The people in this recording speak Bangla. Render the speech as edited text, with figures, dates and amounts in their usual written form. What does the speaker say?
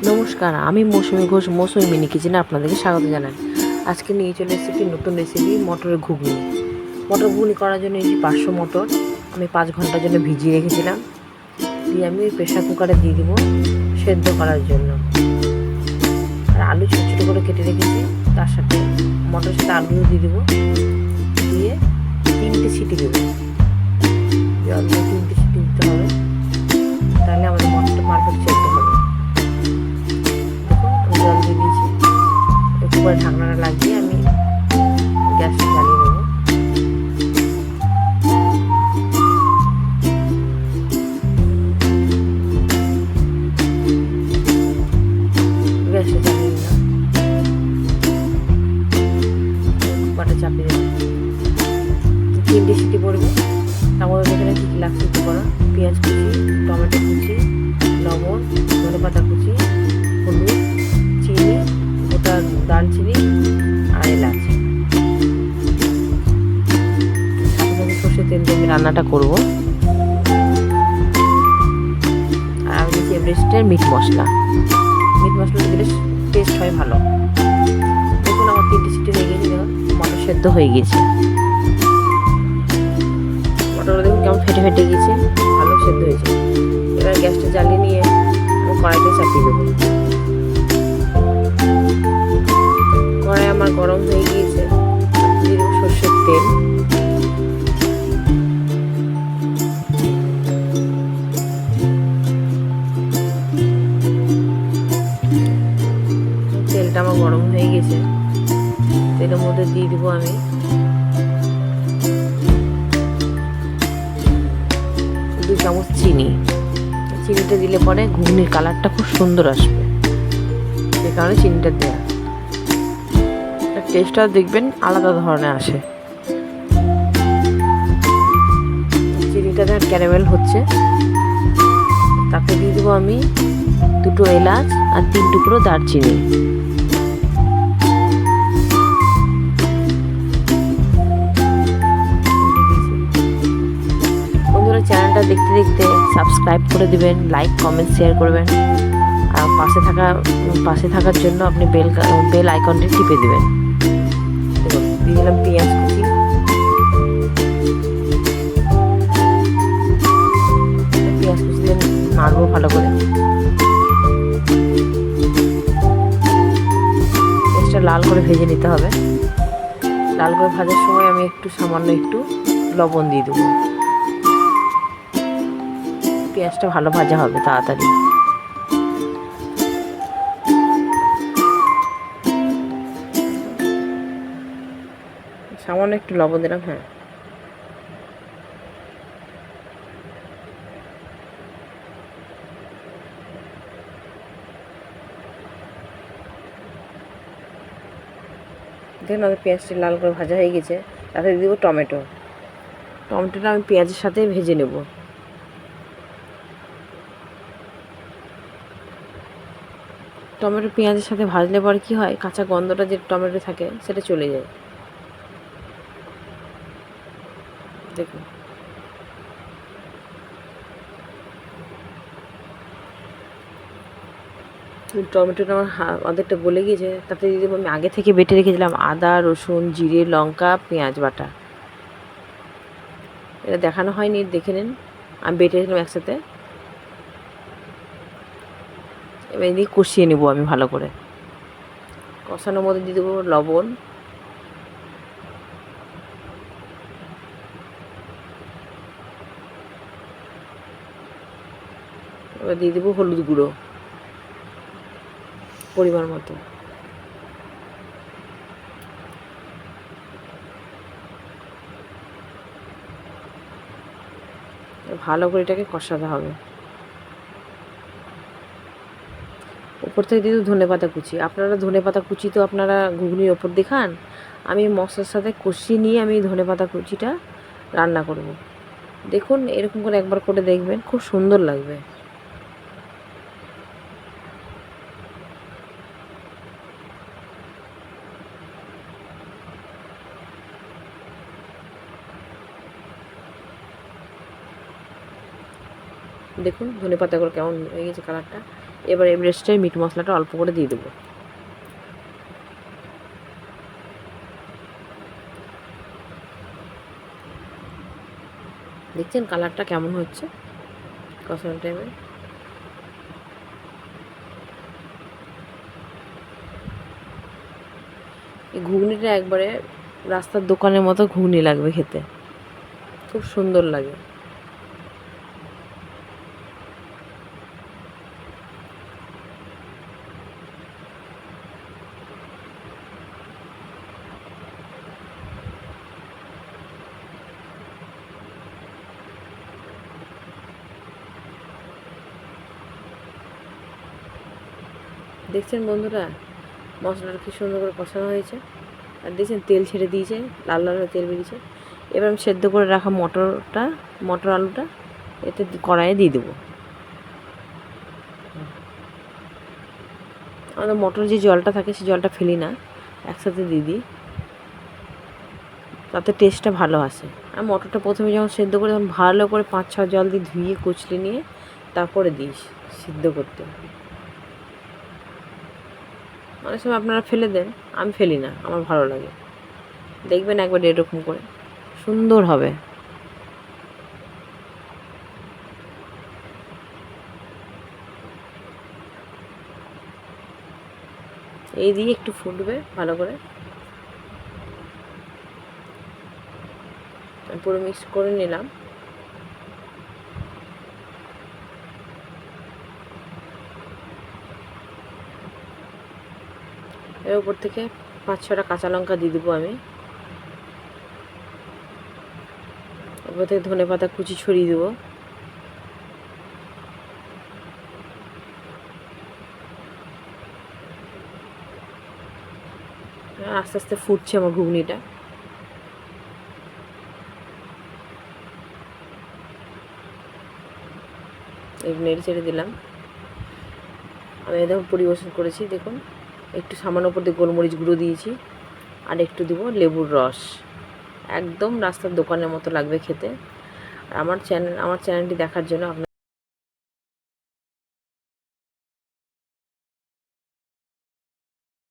নমস্কার, আমি মৌসুমী ঘোষ, মৌসুমী মিনি কিচেনে আপনাদেরকে স্বাগত জানাই। আজকে নিয়ে চলে এসেছি একটি নতুন রেসিপি, মটরের ঘুগনি। মটর ঘুগনি করার জন্য এই 500 মটর আমি 5 ঘন্টার জন্য ভিজিয়ে রেখেছিলাম। দিয়ে আমি প্রেশার কুকারে দিয়ে দিব সেদ্ধ করার জন্য। আর আলু ছোটো ছোটো করে কেটে রেখেছি, তার সাথে মটরের সাথে আলুও দিয়ে দেবো। দিয়ে 3টে সিটি দেবো। জল দিয়ে 3টে সিটি দিতে হবে, তাহলে আমাদের মটরটা পারফেক্ট সেদ্ধ হবে। দেখুন, আমি জল দিয়ে দিয়েছি। উপরে ঢাকনাটা লাগিয়ে আমি গ্যাসটা জ্বালিয়ে নেব। গ্যাসটা জ্বালিয়ে নিলাম, কুকারটা চাপিয়ে দেবো। 3টে সিটি পড়বে। তার মধ্যে দেখে কী কী লাগছে একটু করা: পেঁয়াজ কুচি, টমেটো কুচি, লবণ, ধনেপাতা কুচি, হলুদ, চিনি, গোটা দারচিনি আর এলাচ। সাথে সাথে সর্ষের তেল দিয়ে আমি রান্নাটা করবো। আর আমি দিচ্ছি এভারেস্টের মিট মশলা দিলে টেস্ট হয় ভালো। দেখুন, আমার 3টে সিটি হয়ে গেছে। দেখুন, মটর সেদ্ধ হয়ে গিয়েছে। মটরগুলো দেখুন কেমন ফেটে ফেটে গিয়েছে, ভালো সেদ্ধ হয়েছে। এবার গ্যাসটা জ্বালিয়ে নিয়ে আমি কড়াইটা চাপিয়ে দেবো। কড়াই আমার গরম হয়ে গিয়েছে, দিয়ে দেবো সর্ষের তেল। তেলটা আমার গরম হয়ে গেছে, তেলের মধ্যে দিয়ে দেবো আমি দু চামচ চিনি। চিনিটা দিলে পরে ঘুগনির কালারটা খুব সুন্দর আসবে, সে কারণে চিনিটা দেওয়া। টেস্টটা দেখবেন আলাদা ধরনের আসে। চিনিটা যখন ক্যারামেল হচ্ছে, তাতে দিয়ে দেবো আমি 2টো এলাচ আর 3 টুকরো দারচিনি। বন্ধুরা, চ্যানেলটা দেখতে দেখতে সাবস্ক্রাইব করে দিবেন, লাইক কমেন্ট শেয়ার করবেন। আর পাশে থাকার জন্য আপনি বেল আইকনটি টিপে দিবেন। দেখুন, দিয়ে দিলাম পেঁয়াজ কুচি। পেঁয়াজ কুচি দিয়ে নাড়বো ভালো করে। পেঁয়াজটা লাল করে ভেজে নিতে হবে। লাল করে ভাজার সময় আমি সামান্য একটু লবণ দিয়ে দেবো। পেঁয়াজটা ভালো ভাজা হবে তাড়াতাড়ি। সামান্য একটু লবণ দিলাম। হ্যাঁ, দেখুন আমাদের পেঁয়াজটি লাল করে ভাজা হয়ে গেছে। তাতে দিয়ে দেবো টমেটোটা আমি পেঁয়াজের সাথে ভেজে নেব। টমেটো পেঁয়াজের সাথে ভাজলে পরে কী হয়, কাঁচা গন্ধটা যে টমেটো থাকে সেটা চলে যায়। দেখুন, টমেটোটা আমার অর্ধেকটা গলে গিয়েছে। তাতে দিয়ে দেবো আমি আগে থেকে বেটে রেখেছিলাম আদা, রসুন, জিরে, লঙ্কা, পেঁয়াজ বাটা। এটা দেখানো হয়নি, দেখে নিন। আমি বেটে রেখেছিলাম একসাথে। এবার এদিকে কষিয়ে নেবো আমি ভালো করে। কষানোর মধ্যে দিয়ে দেবো লবণ, এবার দিয়ে দেবো হলুদ গুঁড়ো পরিমাণ মতো। ভালো করে এটাকে কষাতে হবে। উপর থেকে দিয়ে দেবো ধনেপাতা কুচি। আপনারা ধনেপাতা কুচি তো আপনারা ঘুগনির ওপর দিয়ে খান, আমি মশলার সাথে কষিয়ে নিয়ে আমি ধনেপাতা কুচিটা রান্না করব। দেখুন, এরকম করে একবার করে দেখবেন, খুব সুন্দর লাগবে। দেখুন ধনেপাতাগুলো কেমন হয়ে গেছে কালারটা। এবার এভারেস্টে মিট মশলাটা অল্প করে দিয়ে দেবো। দেখছেন কালারটা কেমন হচ্ছে কষানোর টাইমে। এই ঘুগনিটা একবারে রাস্তার দোকানের মতো ঘুগনি লাগবে খেতে, খুব সুন্দর লাগে। দেখছেন বন্ধুরা মশলাটা কি সুন্দর করে কষানো হয়েছে, আর দেখছেন তেল ছেড়ে দিয়েছে, লাল লাল তেল বেরিয়েছে। এবার আমি সেদ্ধ করে রাখা মটর আলুটা এতে কড়াইয়ে দিয়ে দেবো। আমাদের মটর যে জলটা থাকে সেই জলটা ফেলি না, একসাথে দিয়ে দিই, তাতে টেস্টটা ভালো আসে। আর মটরটা প্রথমে যখন সেদ্ধ করে তখন ভালো করে 5-6 জল দিয়ে ধুয়ে কুচলে নিয়ে তারপরে দিস সিদ্ধ করতে। অনেক সময় আপনারা ফেলে দেন, আমি ফেলি না, আমার ভালো লাগে। দেখবেন একবার এরকম করে সুন্দর হবে। এই দিয়ে একটু ফুটবে ভালো করে, পুরো মিক্স করে নিলাম। এর উপর থেকে 5-6টা কাঁচা লঙ্কা দিয়ে দেবো আমি। উপর থেকে ধনেপাতা কুচি ছড়িয়ে দেবো। আস্তে আস্তে ফুটছে আমার ঘুগনিটা। নেড়ে ছেড়ে দিলাম। আমি দেখুন পরিবেশন করেছি, দেখুন একটু সামান্য উপর দিয়ে গোলমরিচ গুঁড়ো দিয়েছি, আর একটু দেবো লেবুর রস। একদম রাস্তার দোকানের মতো লাগবে খেতে। আর আমার চ্যানেলটি দেখার জন্য আপনার